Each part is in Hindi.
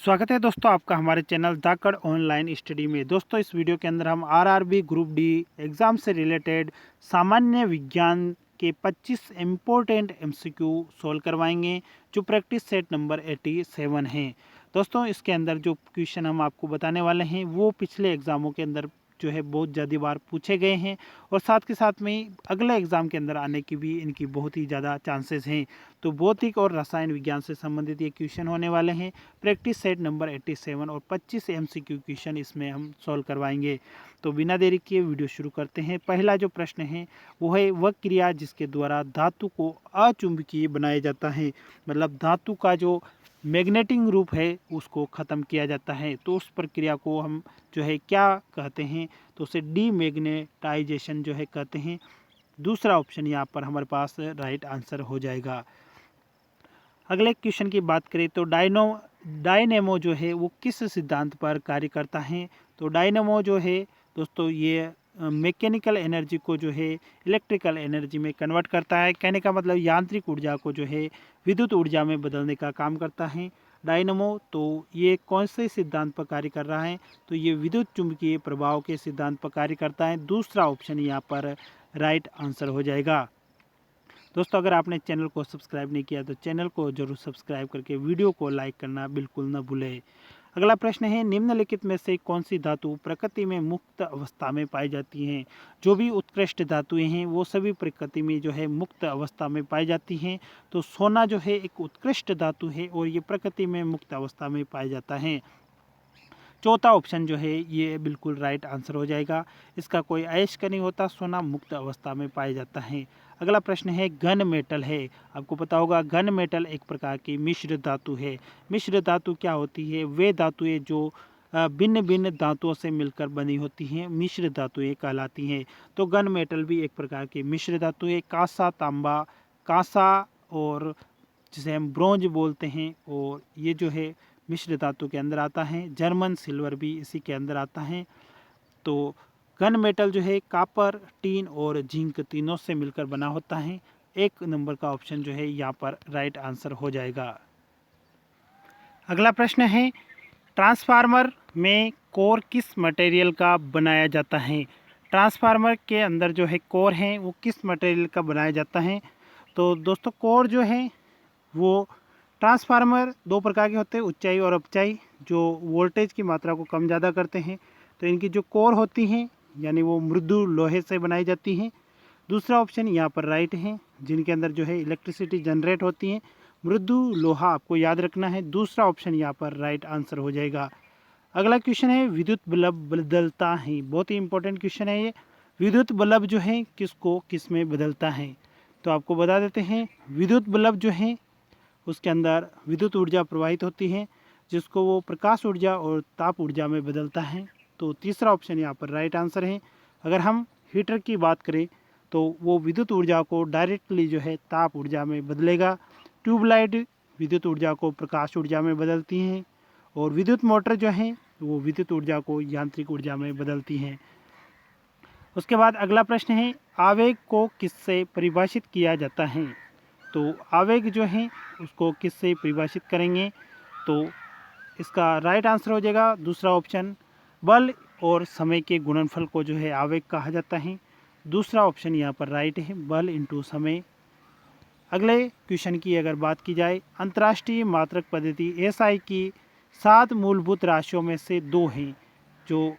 स्वागत है दोस्तों आपका हमारे चैनल दाकड़ ऑनलाइन स्टडी में। दोस्तों इस वीडियो के अंदर हम आरआरबी ग्रुप डी एग्ज़ाम से रिलेटेड सामान्य विज्ञान के 25 इम्पोर्टेंट एमसीक्यू सॉल्व करवाएंगे जो प्रैक्टिस सेट नंबर 87 है। दोस्तों इसके अंदर जो क्वेश्चन हम आपको बताने वाले हैं वो पिछले एग्ज़ामों के अंदर जो है बहुत ज़्यादा बार पूछे गए हैं और साथ के साथ में अगले एग्ज़ाम के अंदर आने की भी इनकी बहुत ही ज़्यादा चांसेस हैं। तो भौतिक और रसायन विज्ञान से संबंधित ये क्वेश्चन होने वाले हैं। प्रैक्टिस सेट नंबर 87 और 25 एमसीक्यू क्वेश्चन इसमें हम सॉल्व करवाएंगे। तो बिना देरी किए वीडियो शुरू करते हैं। पहला जो प्रश्न है वो है वह क्रिया जिसके द्वारा धातु को अचुंबकीय बनाया जाता है, मतलब धातु का जो मैग्नेटिक रूप है उसको ख़त्म किया जाता है। तो उस प्रक्रिया को हम जो है क्या कहते हैं, तो उसे डीमैग्नेटाइजेशन जो है कहते हैं। दूसरा ऑप्शन यहाँ पर हमारे पास राइट आंसर हो जाएगा। अगले क्वेश्चन की बात करें तो डायनेमो जो है वो किस सिद्धांत पर कार्य करता है। तो डायनेमो जो है दोस्तों ये मैकेनिकल एनर्जी को जो है इलेक्ट्रिकल एनर्जी में कन्वर्ट करता है। कहने का मतलब यांत्रिक ऊर्जा को जो है विद्युत ऊर्जा में बदलने का काम करता है डायनेमो। तो ये कौन से सिद्धांत पर कार्य कर रहा है, तो ये विद्युत चुंबकीय प्रभाव के सिद्धांत पर कार्य करता है। दूसरा ऑप्शन यहाँ पर राइट आंसर हो जाएगा। दोस्तों अगर आपने चैनल को सब्सक्राइब नहीं किया तो चैनल को जरूर सब्सक्राइब करके वीडियो को लाइक करना बिल्कुल न भूलें। अगला प्रश्न है निम्नलिखित में से कौन सी धातु प्रकृति में मुक्त अवस्था में पाई जाती हैं। जो भी उत्कृष्ट धातुएं हैं वो सभी प्रकृति में जो है मुक्त अवस्था में पाई जाती हैं। तो सोना जो है एक उत्कृष्ट धातु है और ये प्रकृति में मुक्त अवस्था में पाया जाता है। चौथा ऑप्शन जो है ये बिल्कुल राइट आंसर हो जाएगा। इसका कोई अयस्क नहीं होता, सोना मुक्त अवस्था में पाया जाता है। अगला प्रश्न है घन मेटल है। आपको पता होगा घन मेटल एक प्रकार की मिश्र धातु है। मिश्र धातु क्या होती है, वे धातुएं जो भिन्न भिन्न धातुओं से मिलकर बनी होती हैं मिश्र धातुएं कहलाती हैं। तो घन मेटल भी एक प्रकार की मिश्र धातु है। कांसा, तांबा, कांसा और जिसे हम ब्रोंज बोलते हैं, और ये जो है मिश्र धातु के अंदर आता है। जर्मन सिल्वर भी इसी के अंदर आता है। तो घन मेटल जो है कापर, टीन और जिंक तीनों से मिलकर बना होता है। एक नंबर का ऑप्शन जो है यहाँ पर राइट आंसर हो जाएगा। अगला प्रश्न है ट्रांसफार्मर में कोर किस मटेरियल का बनाया जाता है। ट्रांसफार्मर के अंदर जो है कोर है वो किस मटेरियल का बनाया जाता है। तो दोस्तों कोर जो है वो ट्रांसफार्मर दो प्रकार के होते हैं, ऊंचाई और अपचाई, जो वोल्टेज की मात्रा को कम ज़्यादा करते हैं। तो इनकी जो कोर होती हैं यानी वो मृदु लोहे से बनाई जाती हैं। दूसरा ऑप्शन यहाँ पर राइट है, जिनके अंदर जो है इलेक्ट्रिसिटी जनरेट होती है। मृदु लोहा आपको याद रखना है। दूसरा ऑप्शन यहाँ पर राइट आंसर हो जाएगा। अगला क्वेश्चन है विद्युत बल्ब बदलता है। बहुत ही इंपॉर्टेंट क्वेश्चन है ये। विद्युत बल्ब जो है किसको किस में बदलता है, तो आपको बता देते हैं। विद्युत बल्ब जो है उसके अंदर विद्युत ऊर्जा प्रवाहित होती है जिसको वो प्रकाश ऊर्जा और ताप ऊर्जा में बदलता है। तो तीसरा ऑप्शन यहाँ पर राइट आंसर है। अगर हम हीटर की बात करें तो वो विद्युत ऊर्जा को डायरेक्टली जो है ताप ऊर्जा में बदलेगा। ट्यूबलाइट विद्युत ऊर्जा को प्रकाश ऊर्जा में बदलती हैं, और विद्युत मोटर जो है वो विद्युत ऊर्जा को यांत्रिक ऊर्जा में बदलती हैं। उसके बाद अगला प्रश्न है आवेग को किससे परिभाषित किया जाता है। तो आवेग जो है उसको किससे परिभाषित करेंगे, तो इसका राइट आंसर हो जाएगा दूसरा ऑप्शन, बल और समय के गुणनफल को जो है आवेग कहा जाता है। दूसरा ऑप्शन यहाँ पर राइट है, बल इंटू समय। अगले क्वेश्चन की अगर बात की जाए, अंतर्राष्ट्रीय मात्रक पद्धति एसआई की 7 मूलभूत राशियों में से 2 हैं। जो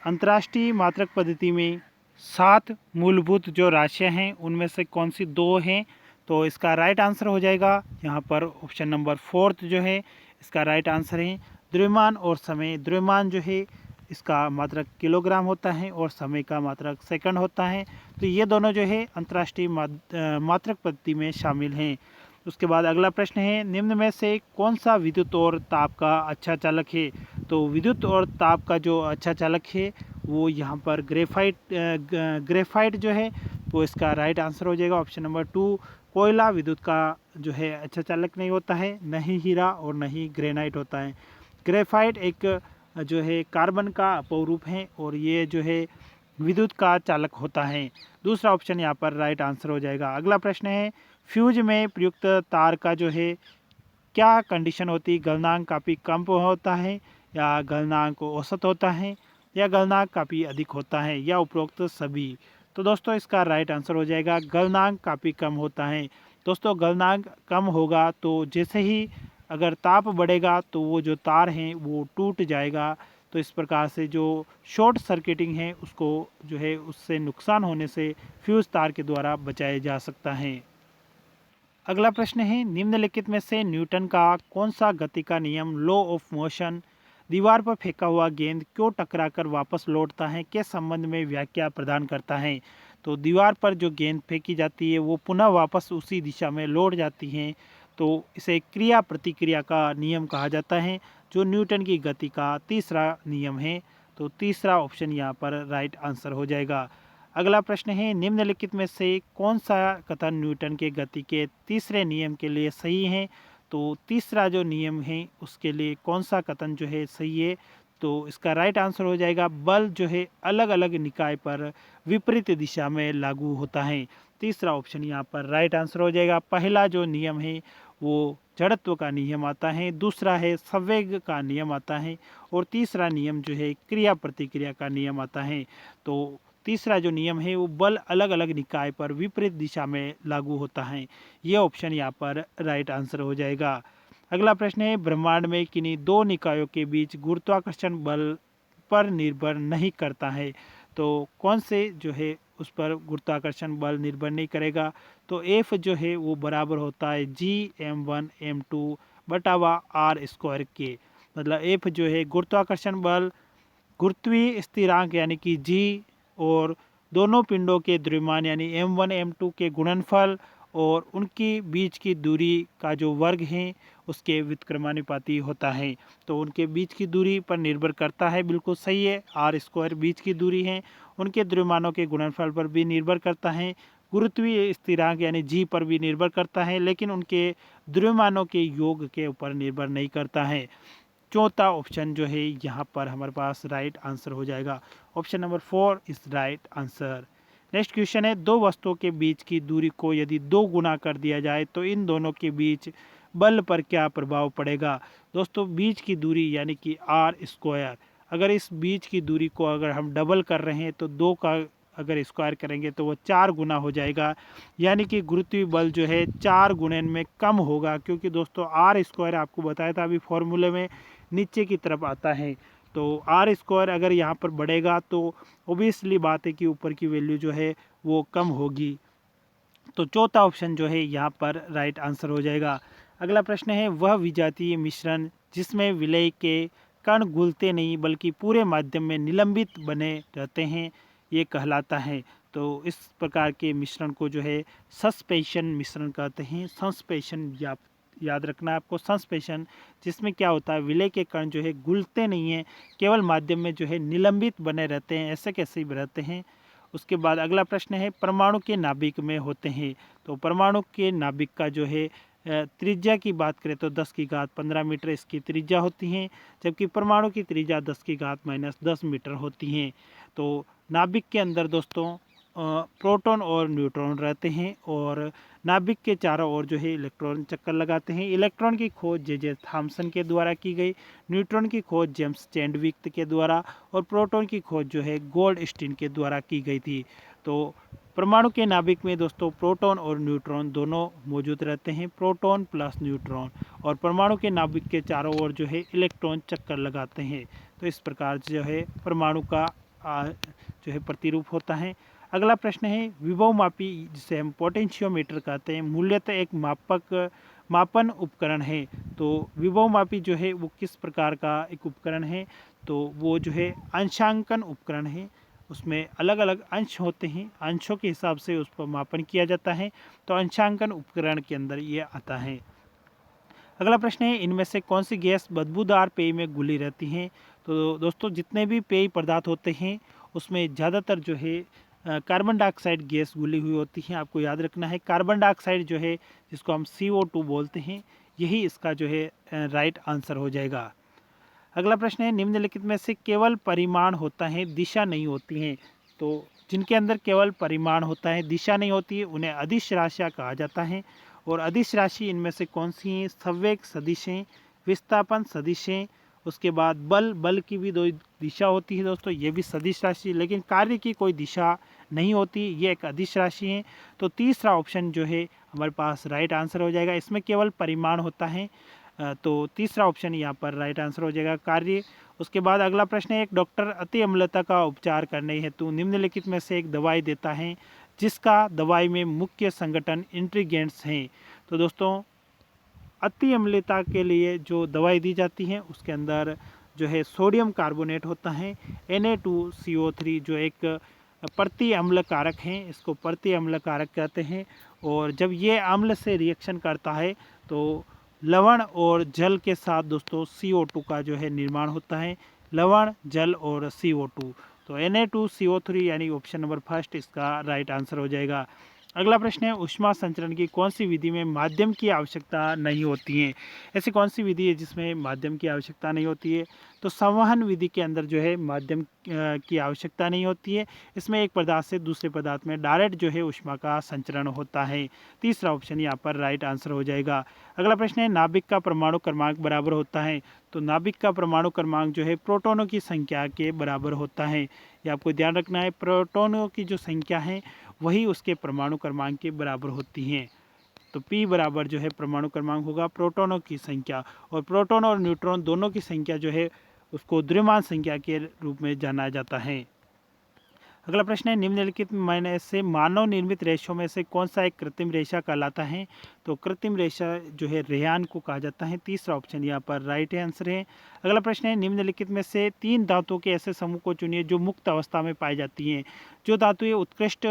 अंतर्राष्ट्रीय मात्रक पद्धति में 7 मूलभूत जो राशियां हैं उनमें से कौन सी 2 हैं, तो इसका राइट आंसर हो जाएगा यहाँ पर ऑप्शन नंबर 4 जो है इसका राइट आंसर है द्रव्यमान और समय। द्रव्यमान जो है इसका मात्रक किलोग्राम होता है और समय का मात्रक सेकंड होता है। तो ये दोनों जो है अंतर्राष्ट्रीय मात्रक पद्धति में शामिल हैं। उसके बाद अगला प्रश्न है निम्न में से कौन सा विद्युत और ताप का अच्छा चालक है। तो विद्युत और ताप का जो अच्छा चालक है वो यहाँ पर ग्रेफाइट जो है वो इसका राइट आंसर हो जाएगा ऑप्शन नंबर 2। कोयला विद्युत का जो है अच्छा चालक नहीं होता है, न ही हीरा और न ही ग्रेनाइट होता है। ग्रेफाइट एक जो है कार्बन का अपरूप है और ये जो है विद्युत का चालक होता है। दूसरा ऑप्शन यहाँ पर राइट आंसर हो जाएगा। अगला प्रश्न है फ्यूज में प्रयुक्त तार का जो है क्या कंडीशन होती है, गलनांक काफ़ी कम होता है या गलनांक औसत होता है या गलनांक काफ़ी अधिक होता है या उपरोक्त सभी। तो दोस्तों इसका राइट आंसर हो जाएगा गलनांक काफ़ी कम होता है। दोस्तों गलनांक कम होगा तो जैसे ही अगर ताप बढ़ेगा तो वो जो तार हैं वो टूट जाएगा। तो इस प्रकार से जो शॉर्ट सर्किटिंग है उसको जो है उससे नुकसान होने से फ्यूज़ तार के द्वारा बचाया जा सकता है। अगला प्रश्न है, निम्नलिखित में से न्यूटन का कौन सा गति का नियम लॉ ऑफ मोशन दीवार पर फेंका हुआ गेंद क्यों टकराकर वापस लौटता है के संबंध में व्याख्या प्रदान करता है। तो दीवार पर जो गेंद फेंकी जाती है वो पुनः वापस उसी दिशा में लौट जाती है। तो इसे क्रिया प्रतिक्रिया का नियम कहा जाता है जो न्यूटन की गति का तीसरा नियम है। तो तीसरा ऑप्शन यहाँ पर राइट आंसर हो जाएगा। अगला प्रश्न है, निम्नलिखित में से कौन सा कथन न्यूटन के गति के तीसरे नियम के लिए सही है। तो तीसरा जो नियम है उसके लिए कौन सा कथन जो है सही है। तो इसका राइट आंसर हो जाएगा बल जो है अलग अलग निकाय पर विपरीत दिशा में लागू होता है। तीसरा ऑप्शन यहाँ पर राइट आंसर हो जाएगा। पहला जो नियम है वो जड़त्व का नियम आता है, दूसरा है संवेग का नियम आता है और तीसरा नियम जो है क्रिया प्रतिक्रिया का नियम आता है। तो तीसरा जो नियम है वो बल अलग अलग निकाय पर विपरीत दिशा में लागू होता है। ये ऑप्शन यहाँ पर राइट आंसर हो जाएगा। अगला प्रश्न है, ब्रह्मांड में किन्हीं दो निकायों के बीच गुरुत्वाकर्षण बल पर निर्भर नहीं करता है। तो कौन से जो है उस पर गुरुत्वाकर्षण बल निर्भर नहीं करेगा। तो एफ जो है वो बराबर होता है G m1 m2 बटावा are square के। मतलब एफ जो है गुरुत्वाकर्षण बल गुरुत्वीय स्थिरांक यानी कि जी और दोनों पिंडों के द्रव्यमान यानी m1 m2 के गुणनफल और उनकी बीच की दूरी का जो वर्ग है उसके व्युत्क्रमानुपाती होता है। तो उनके बीच की दूरी पर निर्भर करता है, बिल्कुल सही है। आर स्क्वायर बीच की दूरी है, उनके द्रव्यमानों के गुणनफल पर भी निर्भर करता है, गुरुत्वीय स्थिरांक यानी जी पर भी निर्भर करता है, लेकिन उनके द्रव्यमानों के योग के ऊपर निर्भर नहीं करता है। चौथा ऑप्शन जो है यहाँ पर हमारे पास राइट आंसर हो जाएगा। Option number 4 is right answer. Next question है, दो वस्तुओं के बीच की दूरी को यदि 2 गुना कर दिया जाए तो इन दोनों के बीच बल पर क्या प्रभाव पड़ेगा। दोस्तों बीच की दूरी यानी कि आर स्क्वायर, अगर इस बीच की दूरी को अगर हम डबल कर रहे हैं तो 2 का अगर स्क्वायर करेंगे तो वो 4 गुना हो जाएगा। यानी कि गुरुत्वीय बल जो है 4 गुणन में कम होगा, क्योंकि दोस्तों आर स्क्वायर आपको बताया था अभी फॉर्मूले में नीचे की तरफ आता है। तो आर स्क्वायर अगर यहाँ पर बढ़ेगा तो ओबियसली बात है कि ऊपर की वैल्यू जो है वो कम होगी। तो चौथा ऑप्शन जो है यहाँ पर राइट आंसर हो जाएगा। अगला प्रश्न है, वह विजातीय मिश्रण जिसमें विलय के कण घुलते नहीं बल्कि पूरे माध्यम में निलंबित बने रहते हैं ये कहलाता है। तो इस प्रकार के मिश्रण को जो है सस्पेंशन मिश्रण कहते हैं। सस्पेंशन याद रखना है आपको, सस्पेंशन जिसमें क्या होता है विलय के कण जो है घुलते नहीं हैं, केवल माध्यम में जो है निलंबित बने रहते हैं। ऐसे कैसे रहते हैं। उसके बाद अगला प्रश्न है, परमाणु के नाभिक में होते हैं। तो परमाणु के नाभिक का जो है त्रिज्या की बात करें तो 10 की घात 15 मीटर इसकी त्रिज्या होती है, जबकि परमाणु की त्रिज्या 10 की घात -10 मीटर होती है। तो नाभिक के अंदर दोस्तों प्रोटॉन और न्यूट्रॉन रहते हैं और नाभिक के चारों ओर जो है इलेक्ट्रॉन चक्कर लगाते हैं। इलेक्ट्रॉन की खोज जे थॉम्सन के द्वारा की गई, न्यूट्रॉन की खोज जेम्स चैडविक के द्वारा और प्रोटॉन की खोज जो है गोल्डस्टीन के द्वारा की गई थी। तो परमाणु के नाभिक में दोस्तों प्रोटॉन और न्यूट्रॉन दोनों मौजूद रहते हैं, प्रोटॉन प्लस न्यूट्रॉन, और परमाणु के नाभिक के चारों ओर जो है इलेक्ट्रॉन चक्कर लगाते हैं। तो इस प्रकार जो है परमाणु का जो है प्रतिरूप होता है। अगला प्रश्न है, विभवमापी जिसे हम पोटेंशियोमीटर कहते हैं मूल्यतः एक मापन उपकरण है। तो विभवमापी जो है वो किस प्रकार का एक उपकरण है। तो वो जो है अंशांकन उपकरण है, उसमें अलग अलग अंश होते हैं, अंशों के हिसाब से उस पर मापन किया जाता है। तो अंशांकन उपकरण के अंदर ये आता है। अगला प्रश्न है, इनमें से कौन सी गैस बदबूदार पेय में घुली रहती हैं। तो दोस्तों जितने भी पेय पदार्थ होते हैं उसमें ज़्यादातर जो है कार्बन डाइऑक्साइड गैस घुली हुई होती है। आपको याद रखना है कार्बन डाइऑक्साइड जो है जिसको हम CO2 बोलते हैं, यही इसका जो है राइट आंसर हो जाएगा। अगला प्रश्न है, निम्नलिखित में से केवल परिमाण होता है दिशा नहीं होती है। तो जिनके अंदर केवल परिमाण होता है दिशा नहीं होती है उन्हें अदिश राशियाँ कहा जाता है। और अदिश राशि इनमें से कौन सी हैं? संवेग सदिश हैं, विस्थापन सदिश हैं, उसके बाद बल की भी 2 दिशा होती है दोस्तों, ये भी सदिश राशि, लेकिन कार्य की कोई दिशा नहीं होती, ये एक अदिश राशि है। तो तीसरा ऑप्शन जो है हमारे पास राइट आंसर हो जाएगा। इसमें केवल परिमाण होता है, तो तीसरा ऑप्शन यहाँ पर राइट आंसर हो जाएगा, कार्य। उसके बाद अगला प्रश्न है, एक डॉक्टर अति अम्लता का उपचार करने हेतु निम्नलिखित में से एक दवाई देता है जिसका दवाई में मुख्य संगठन इंट्रीगेंट्स हैं। तो दोस्तों अति अम्लता के लिए जो दवाई दी जाती है उसके अंदर जो है सोडियम कार्बोनेट होता है, Na2CO3, जो एक प्रति अम्ल कारक है, इसको प्रति अम्ल कारक कहते हैं। और जब ये अम्ल से रिएक्शन करता है तो लवण और जल के साथ दोस्तों CO2 का जो है निर्माण होता है, लवण, जल और CO2। तो Na2CO3 यानी ऑप्शन नंबर फर्स्ट इसका राइट आंसर हो जाएगा। अगला प्रश्न है, ऊष्मा संचरण की कौन सी विधि में माध्यम की आवश्यकता नहीं होती है? ऐसी कौन सी विधि है जिसमें माध्यम की आवश्यकता नहीं होती है? तो संवहन विधि के अंदर जो है माध्यम की आवश्यकता नहीं होती है। इसमें एक पदार्थ से दूसरे पदार्थ में डायरेक्ट जो है ऊष्मा का संचरण होता है। तीसरा ऑप्शन यहाँ पर राइट आंसर हो जाएगा। अगला प्रश्न है, नाभिक का परमाणु क्रमांक बराबर होता है? तो नाभिक का परमाणु क्रमांक जो है प्रोटॉनों की संख्या के बराबर होता है। ये आपको ध्यान रखना है, प्रोटॉनों की जो संख्या है वही उसके परमाणु क्रमांक के बराबर होती हैं। तो P बराबर जो है परमाणु क्रमांक होगा प्रोटॉनों की संख्या, और प्रोटॉन और न्यूट्रॉन दोनों की संख्या जो है उसको द्रव्यमान संख्या के रूप में जाना जाता है। अगला प्रश्न है, निम्नलिखित में से मानव निर्मित रेशों में से कौन सा एक कृत्रिम रेशा कहलाता है? तो कृत्रिम रेशा जो है रेयान को कहा जाता है। तीसरा ऑप्शन यहाँ पर राइट आंसर है। अगला प्रश्न है, निम्नलिखित में से 3 धातुओं के ऐसे समूह को चुनिए जो मुक्त अवस्था में पाई जाती हैं। जो धातुएं उत्कृष्ट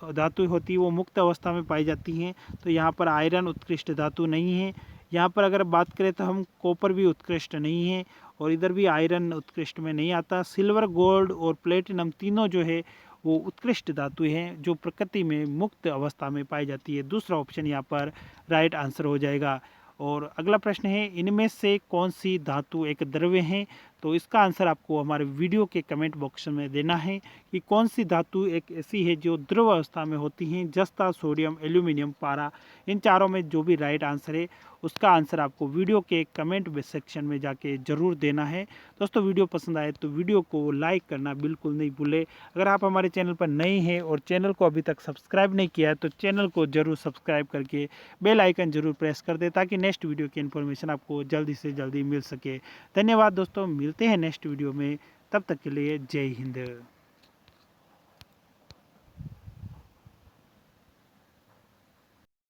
धातु होती है वो मुक्त अवस्था में पाई जाती हैं। तो यहाँ पर आयरन उत्कृष्ट धातु नहीं है। यहाँ पर अगर बात करें तो हम कॉपर भी उत्कृष्ट नहीं है, और इधर भी आयरन उत्कृष्ट में नहीं आता। सिल्वर, गोल्ड और प्लेटिनम तीनों जो है वो उत्कृष्ट धातु हैं जो प्रकृति में मुक्त अवस्था में पाई जाती है। दूसरा ऑप्शन यहाँ पर राइट आंसर हो जाएगा। और अगला प्रश्न है, इनमें से कौन सी धातु एक द्रव्य है? तो इसका आंसर आपको हमारे वीडियो के कमेंट बॉक्स में देना है कि कौन सी धातु एक ऐसी है जो द्रव अवस्था में होती हैं। जस्ता, सोडियम, एल्यूमिनियम, पारा, इन चारों में जो भी राइट आंसर है उसका आंसर आपको वीडियो के कमेंट सेक्शन में जाके ज़रूर देना है। दोस्तों वीडियो पसंद आए तो वीडियो को लाइक करना बिल्कुल नहीं भूलें। अगर आप हमारे चैनल पर नए हैं और चैनल को अभी तक सब्सक्राइब नहीं किया है तो चैनल को ज़रूर सब्सक्राइब करके बेल आइकन ज़रूर प्रेस कर दें ताकि नेक्स्ट वीडियो की इन्फॉर्मेशन आपको जल्दी से जल्दी मिल सके। धन्यवाद दोस्तों, मिलते हैं नेक्स्ट वीडियो में, तब तक के लिए जय हिंद।